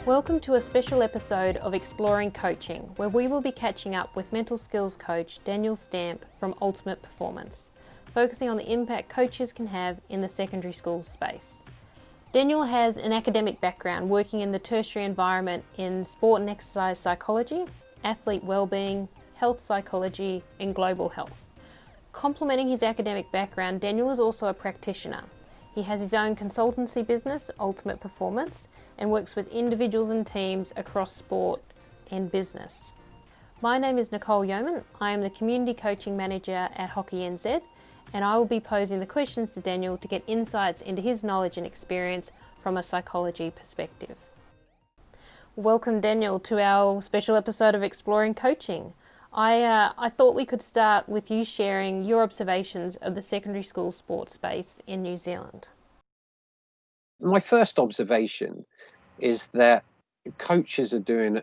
Welcome to a special episode of Exploring Coaching, where we will be catching up with mental skills coach Daniel Stamp from Ultimate Performance, focusing on the impact coaches can have in the secondary school space. Daniel has an academic background working in the tertiary environment in sport and exercise psychology, athlete wellbeing, health psychology, and global health. Complementing his academic background, Daniel is also a practitioner. He has his own consultancy business, Ultimate Performance, and works with individuals and teams across sport and business. My name is Nicole Yeoman. I am the Community Coaching Manager at Hockey NZ, and I will be posing the questions to Daniel to get insights into his knowledge and experience from a psychology perspective. Welcome, Daniel, to our special episode of Exploring Coaching. I thought we could start with you sharing your observations of the secondary school sports space in New Zealand. My first observation is that coaches are doing,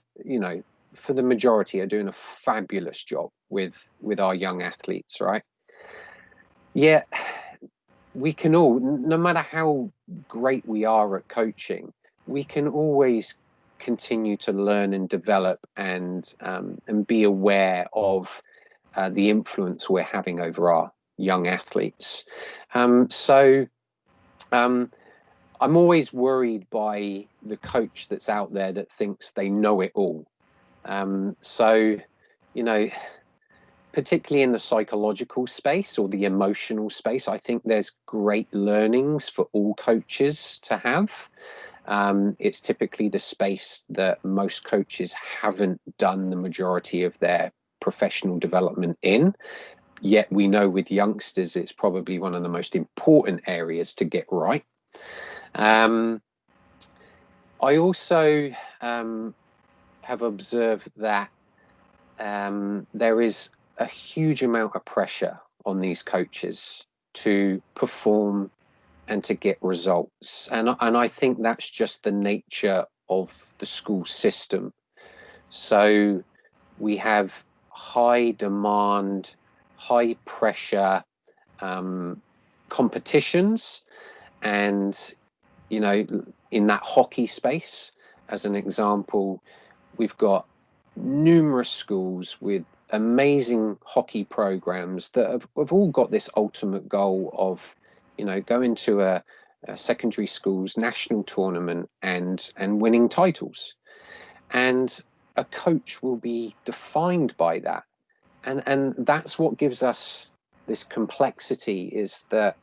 for the majority, are doing a fabulous job with our young athletes, right? Yet we can all, no matter how great we are at coaching, we can always continue to learn and develop and be aware of the influence we're having over our young athletes. So I'm always worried by the coach that's out there that thinks they know it all. Particularly in the psychological space or the emotional space, I think there's great learnings for all coaches to have. It's typically the space that most coaches haven't done the majority of their professional development in. Yet we know with youngsters, it's probably one of the most important areas to get right. I also have observed that there is a huge amount of pressure on these coaches to perform and to get results. And I think that's just the nature of the school system. So we have high demand, high pressure competitions. And, in that hockey space, as an example, we've got numerous schools with amazing hockey programs that have all got this ultimate goal of going to a secondary school's national tournament and winning titles. And a coach will be defined by that. And that's what gives us this complexity, is that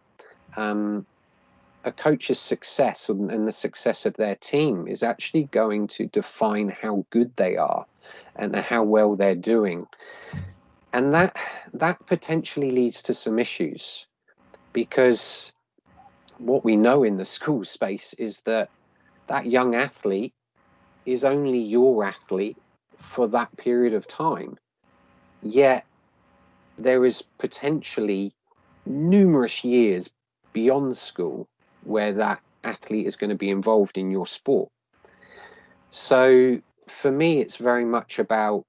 a coach's success and the success of their team is actually going to define how good they are and how well they're doing. And that potentially leads to some issues, because what we know in the school space is that young athlete is only your athlete for that period of time. Yet there is potentially numerous years beyond school where that athlete is going to be involved in your sport. So for me, it's very much about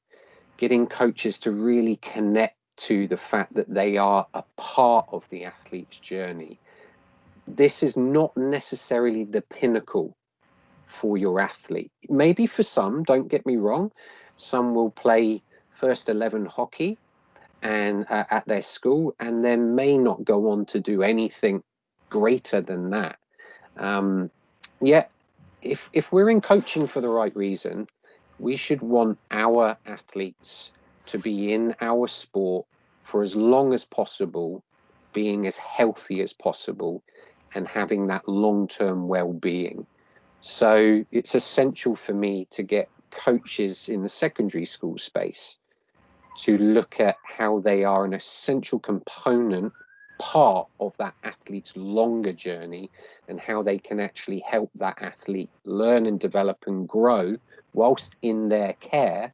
getting coaches to really connect to the fact that they are a part of the athlete's journey. This is not necessarily the pinnacle for your athlete. Maybe for some, don't get me wrong, some will play first 11 hockey and at their school, and then may not go on to do anything greater than that. Yet, if we're in coaching for the right reason, we should want our athletes to be in our sport for as long as possible, being as healthy as possible, and having that long-term well-being. So it's essential for me to get coaches in the secondary school space to look at how they are an essential component, part of that athlete's longer journey, and how they can actually help that athlete learn and develop and grow whilst in their care,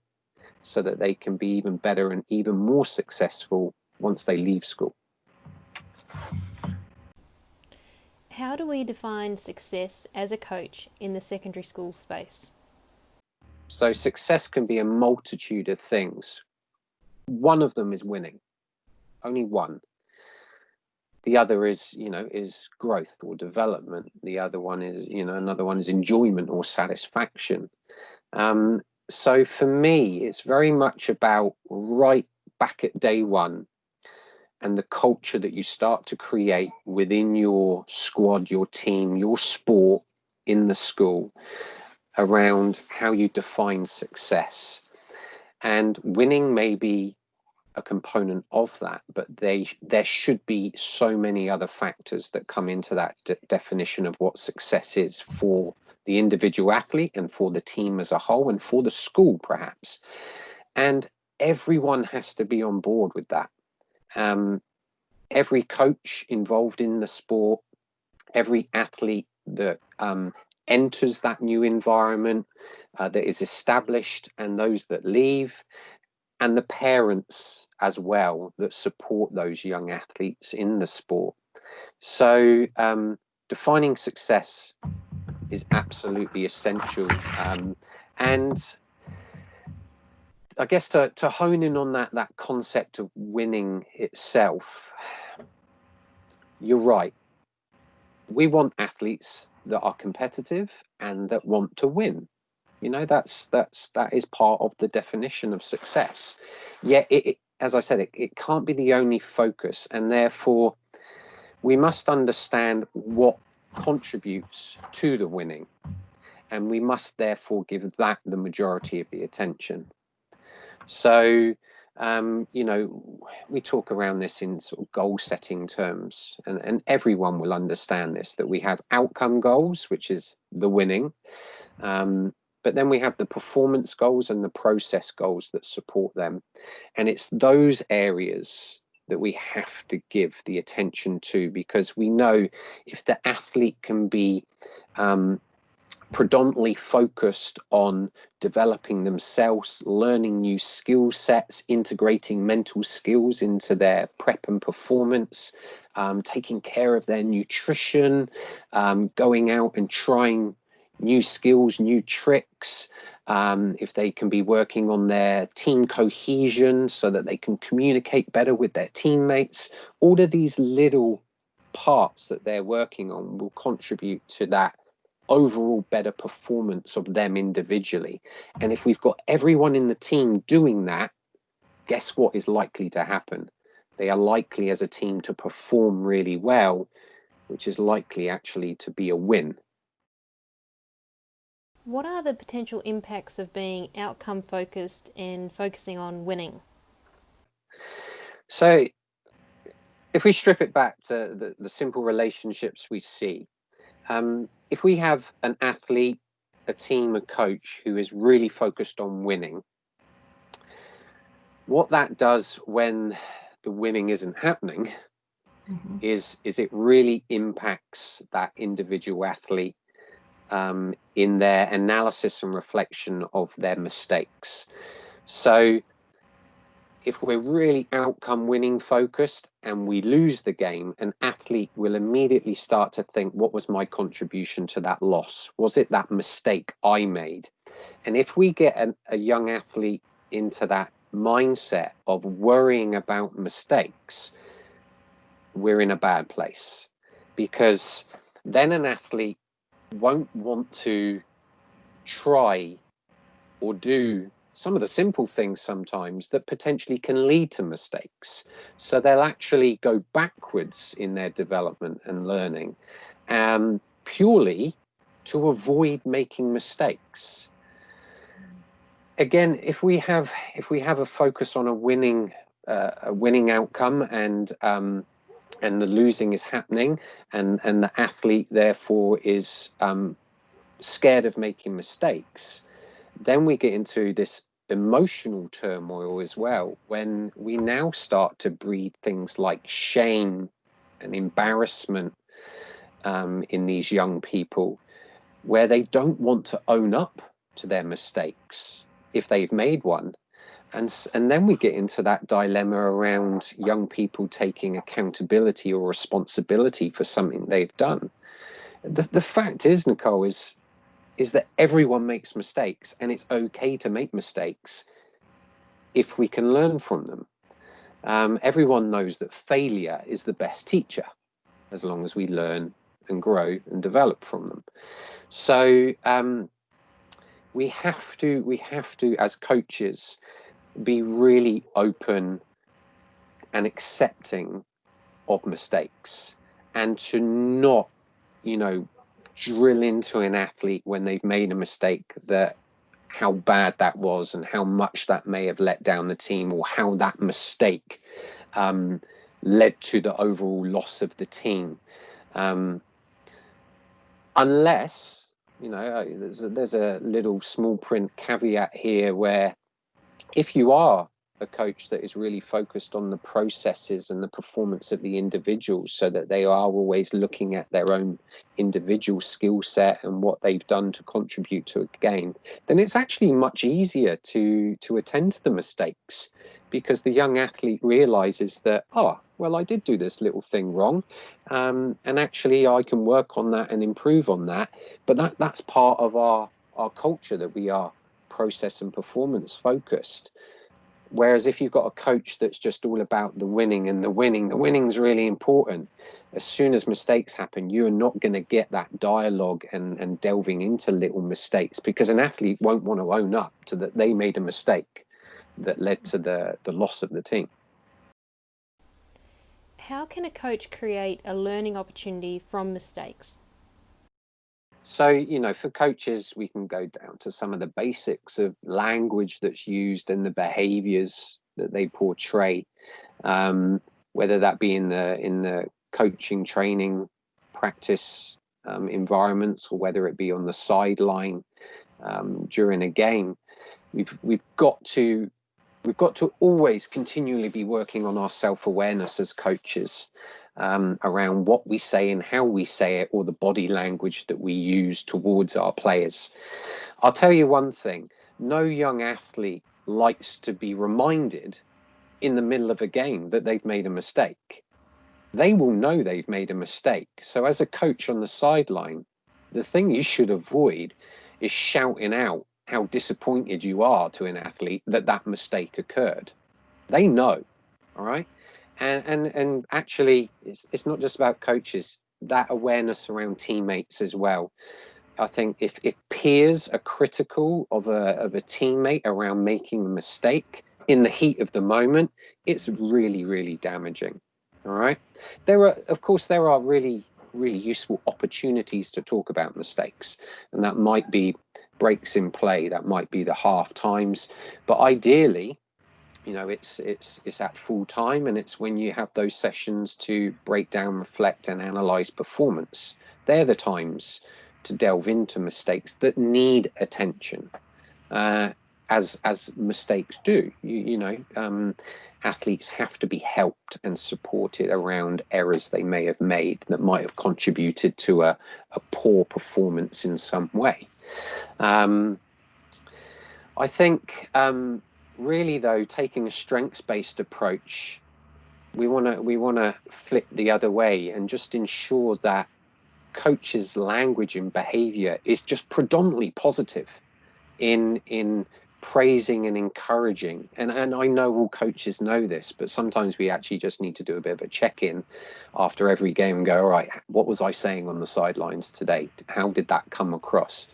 so that they can be even better and even more successful once they leave school. How do we define success as a coach in the secondary school space? So success can be a multitude of things. One of them is winning. Only one. The other is, is growth or development. The other one is, another one is enjoyment or satisfaction. So for me, it's very much about right back at day one, and the culture that you start to create within your squad, your team, your sport in the school around how you define success. And winning may be a component of that, but there should be so many other factors that come into that definition of what success is for the individual athlete and for the team as a whole and for the school perhaps. And everyone has to be on board with that. Every coach involved in the sport, every athlete that enters that new environment that is established, and those that leave, and the parents as well that support those young athletes in the sport. So defining success is absolutely essential. And I guess to hone in on that concept of winning itself, you're right. We want athletes that are competitive and that want to win. That is part of the definition of success. Yet, as I said, it can't be the only focus, and therefore we must understand what contributes to the winning, and we must therefore give that the majority of the attention. So, we talk around this in sort of goal setting terms, and everyone will understand this, that we have outcome goals, which is the winning. But then we have the performance goals and the process goals that support them. And it's those areas that we have to give the attention to, because we know if the athlete can be predominantly focused on developing themselves, learning new skill sets, integrating mental skills into their prep and performance, taking care of their nutrition, going out and trying new skills, new tricks, if they can be working on their team cohesion so that they can communicate better with their teammates, all of these little parts that they're working on will contribute to that overall better performance of them individually. And if we've got everyone in the team doing that, guess what is likely to happen? They are likely as a team to perform really well, which is likely actually to be a win. What are the potential impacts of being outcome focused and focusing on winning? So if we strip it back to the simple relationships we see, if we have an athlete, a team, a coach who is really focused on winning, what that does when the winning isn't happening is it really impacts that individual athlete in their analysis and reflection of their mistakes. So if we're really outcome winning focused and we lose the game, an athlete will immediately start to think, what was my contribution to that loss? Was it that mistake I made? And if we get a young athlete into that mindset of worrying about mistakes, we're in a bad place, because then an athlete won't want to try or do some of the simple things sometimes that potentially can lead to mistakes. So they'll actually go backwards in their development and learning, purely to avoid making mistakes. Again, if we have a focus on a winning outcome, and the losing is happening, and the athlete therefore is scared of making mistakes, then we get into this emotional turmoil as well, when we now start to breed things like shame and embarrassment in these young people, where they don't want to own up to their mistakes if they've made one. And then we get into that dilemma around young people taking accountability or responsibility for something they've done. The fact is, Nicole, is that everyone makes mistakes, and it's okay to make mistakes if we can learn from them. Everyone knows that failure is the best teacher, as long as we learn and grow and develop from them. So we have to, as coaches, be really open and accepting of mistakes, and to not, drill into an athlete when they've made a mistake that how bad that was and how much that may have let down the team, or how that mistake led to the overall loss of the team. Unless, there's a little small print caveat here, where if you are a coach that is really focused on the processes and the performance of the individuals, so that they are always looking at their own individual skill set and what they've done to contribute to a game, then it's actually much easier to attend to the mistakes, because the young athlete realizes that, oh, well, I did do this little thing wrong, and actually I can work on that and improve on that. But that's part of our culture, that we are process and performance focused. Whereas if you've got a coach that's just all about the winning, and the winning's really important, as soon as mistakes happen, you're not going to get that dialogue and delving into little mistakes, because an athlete won't want to own up to that they made a mistake that led to the loss of the team. How can a coach create a learning opportunity from mistakes? So, for coaches, we can go down to some of the basics of language that's used and the behaviours that they portray, whether that be in the coaching, training, practice environments, or whether it be on the sideline during a game. We've got to always continually be working on our self-awareness as coaches, around what we say and how we say it, or the body language that we use towards our players. I'll tell you one thing: no young athlete likes to be reminded in the middle of a game that they've made a mistake. They will know they've made a mistake. So as a coach on the sideline, the thing you should avoid is shouting out how disappointed you are to an athlete that mistake occurred. They know, all right? And actually, it's not just about coaches, that awareness around teammates as well. I think if peers are critical of a teammate around making a mistake in the heat of the moment, it's really, really damaging. All right. Of course, there are really, really useful opportunities to talk about mistakes, and that might be breaks in play, that might be the half times, but ideally, it's at full time, and it's when you have those sessions to break down, reflect, and analyze performance. They're the times to delve into mistakes that need attention, as mistakes do. Athletes have to be helped and supported around errors they may have made that might have contributed to a poor performance in some way. I think really, though, taking a strengths-based approach, we want to flip the other way and just ensure that coaches' language and behavior is just predominantly positive in praising and encouraging. And I know all coaches know this, but sometimes we actually just need to do a bit of a check-in after every game and go, all right, what was I saying on the sidelines today? How did that come across?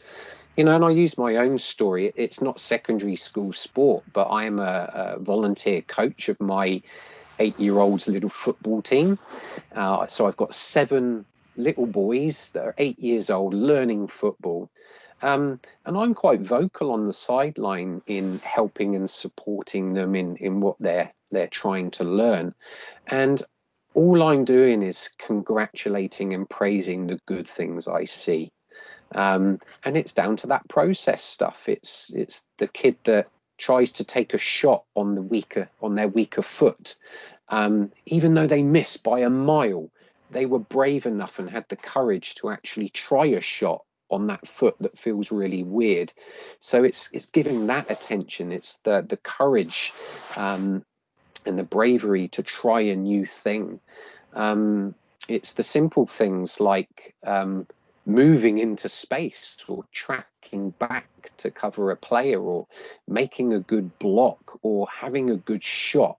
And I use my own story. It's not secondary school sport, but I am a volunteer coach of my 8-year-old's little football team. So I've got 7 little boys that are 8 years old learning football. And I'm quite vocal on the sideline in helping and supporting them in what they're trying to learn. And all I'm doing is congratulating and praising the good things I see. And it's down to that process stuff. It's the kid that tries to take a shot on their weaker foot, even though they miss by a mile. They were brave enough and had the courage to actually try a shot on that foot that feels really weird. So it's giving that attention. It's the courage and the bravery to try a new thing. It's the simple things like moving into space, or tracking back to cover a player, or making a good block, or having a good shot.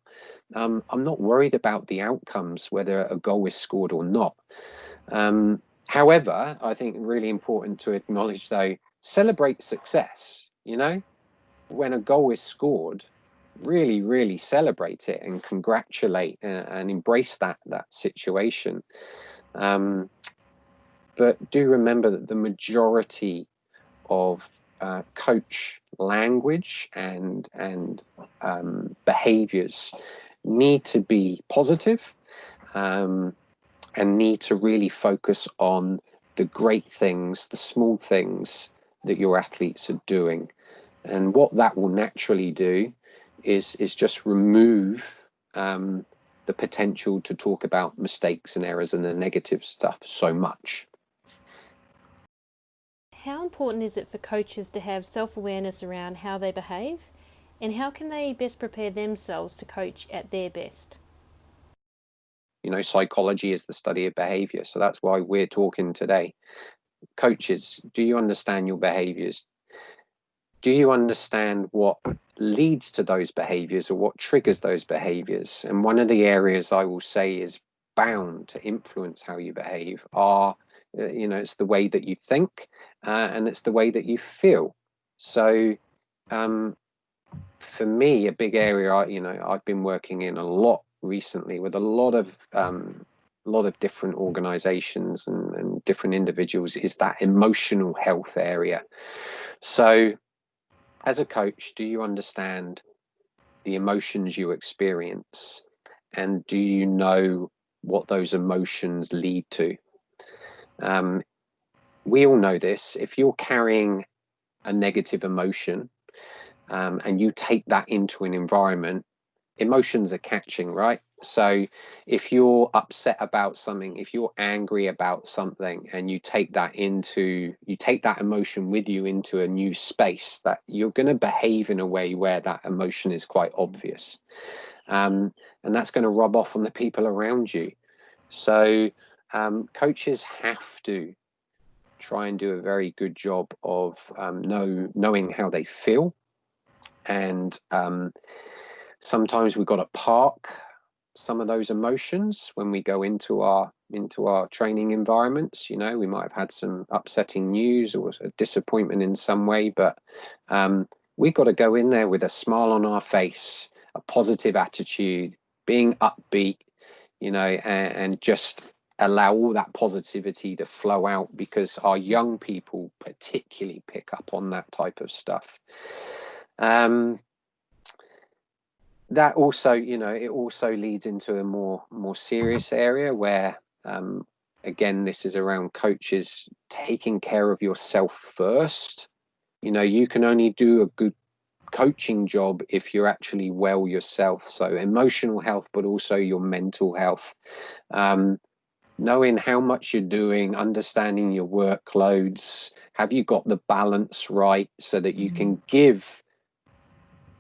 I'm not worried about the outcomes, whether a goal is scored or not. However, I think really important to acknowledge, though, celebrate success. When a goal is scored, really celebrate it and congratulate and embrace that situation. But do remember that the majority of coach language and behaviors need to be positive, and need to really focus on the great things, the small things that your athletes are doing. And what that will naturally do is just remove the potential to talk about mistakes and errors and the negative stuff so much. How important is it for coaches to have self-awareness around how they behave, and how can they best prepare themselves to coach at their best? Psychology is the study of behavior, so that's why we're talking today. Coaches, do you understand your behaviors? Do you understand what leads to those behaviors or what triggers those behaviors? And one of the areas I will say is bound to influence how you behave are, it's the way that you think, and it's the way that you feel. So for me, a big area, I've been working in a lot recently with a lot of different organizations and different individuals, is that emotional health area. So as a coach, do you understand the emotions you experience, and do you know what those emotions lead to? We all know this. If you're carrying a negative emotion, and you take that into an environment, emotions are catching, right? So if you're upset about something, if you're angry about something, and you take that emotion with you into a new space, that you're going to behave in a way where that emotion is quite obvious, and that's going to rub off on the people around you. So coaches have to try and do a very good job of knowing how they feel, and sometimes we've got to park some of those emotions when we go into our training environments. We might have had some upsetting news or a disappointment in some way, but we've got to go in there with a smile on our face, a positive attitude, being upbeat, and just allow all that positivity to flow out, because our young people particularly pick up on that type of stuff. That also, it also leads into a more serious area where, again, this is around coaches taking care of yourself first. You can only do a good coaching job if you're actually well yourself. So emotional health, but also your mental health. Knowing how much you're doing, understanding your workloads, have you got the balance right so that you can give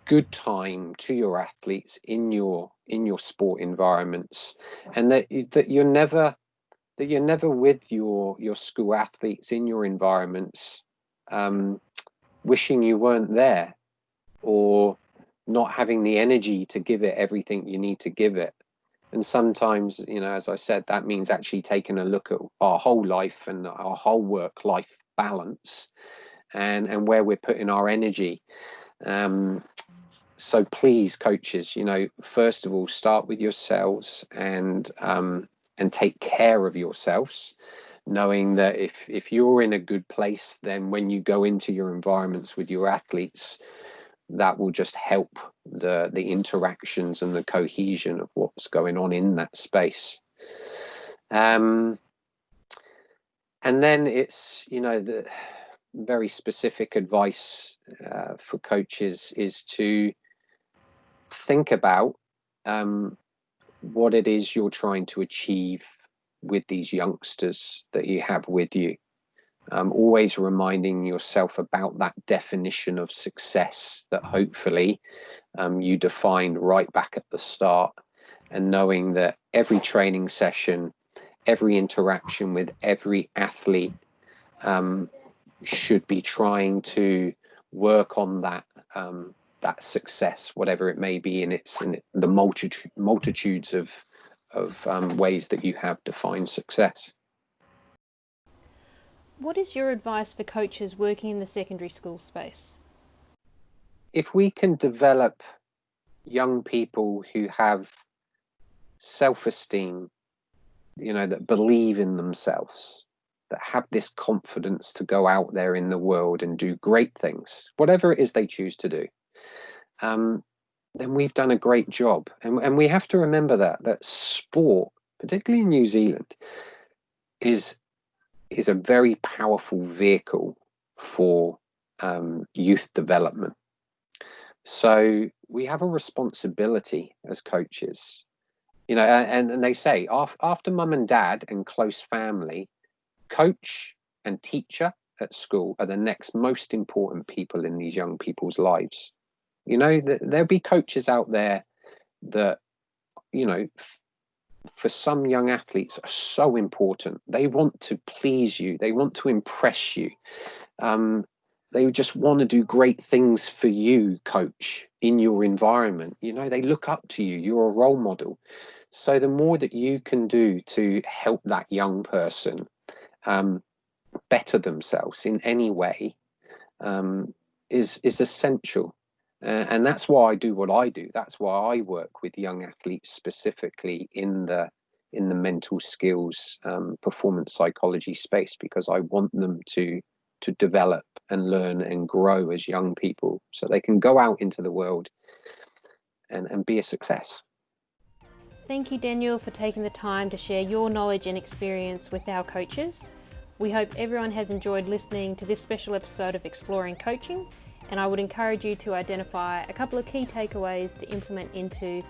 good time to your athletes in your sport environments, and that you're never with your school athletes in your environments wishing you weren't there, or not having the energy to give it everything you need to give it. And sometimes, as I said, that means actually taking a look at our whole life and our whole work life balance, and where we're putting our energy. So please, coaches, first of all, start with yourselves, and take care of yourselves, knowing that if you're in a good place, then when you go into your environments with your athletes, that will just help the interactions and the cohesion of what's going on in that space. And then it's, the very specific advice for coaches is to think about what it is you're trying to achieve with these youngsters that you have with you. Always reminding yourself about that definition of success that hopefully you defined right back at the start, and knowing that every training session, every interaction with every athlete should be trying to work on that that success, whatever it may be in the multitudes of ways that you have defined success. What is your advice for coaches working in the secondary school space? If we can develop young people who have self-esteem, that believe in themselves, that have this confidence to go out there in the world and do great things, whatever it is they choose to do, then we've done a great job. And we have to remember that sport, particularly in New Zealand, is a very powerful vehicle for youth development. So we have a responsibility as coaches, and they say after mum and dad and close family, coach and teacher at school are the next most important people in these young people's lives. There'll be coaches out there that, for some young athletes are so important. They want to please you. They want to impress you. They just want to do great things for you, coach, in your environment. They look up to you. You're a role model. So the more that you can do to help that young person better themselves in any way is essential. And that's why I do what I do. That's why I work with young athletes specifically in the mental skills performance psychology space, because I want them to develop and learn and grow as young people so they can go out into the world and be a success. Thank you, Daniel, for taking the time to share your knowledge and experience with our coaches. We hope everyone has enjoyed listening to this special episode of Exploring Coaching, and I would encourage you to identify a couple of key takeaways to implement into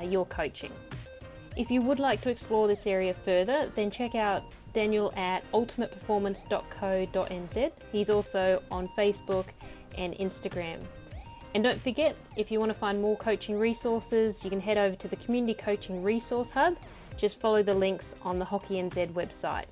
your coaching. If you would like to explore this area further, then check out Daniel at ultimateperformance.co.nz. He's also on Facebook and Instagram. And don't forget, if you want to find more coaching resources, you can head over to the Community Coaching Resource Hub. Just follow the links on the Hockey NZ website.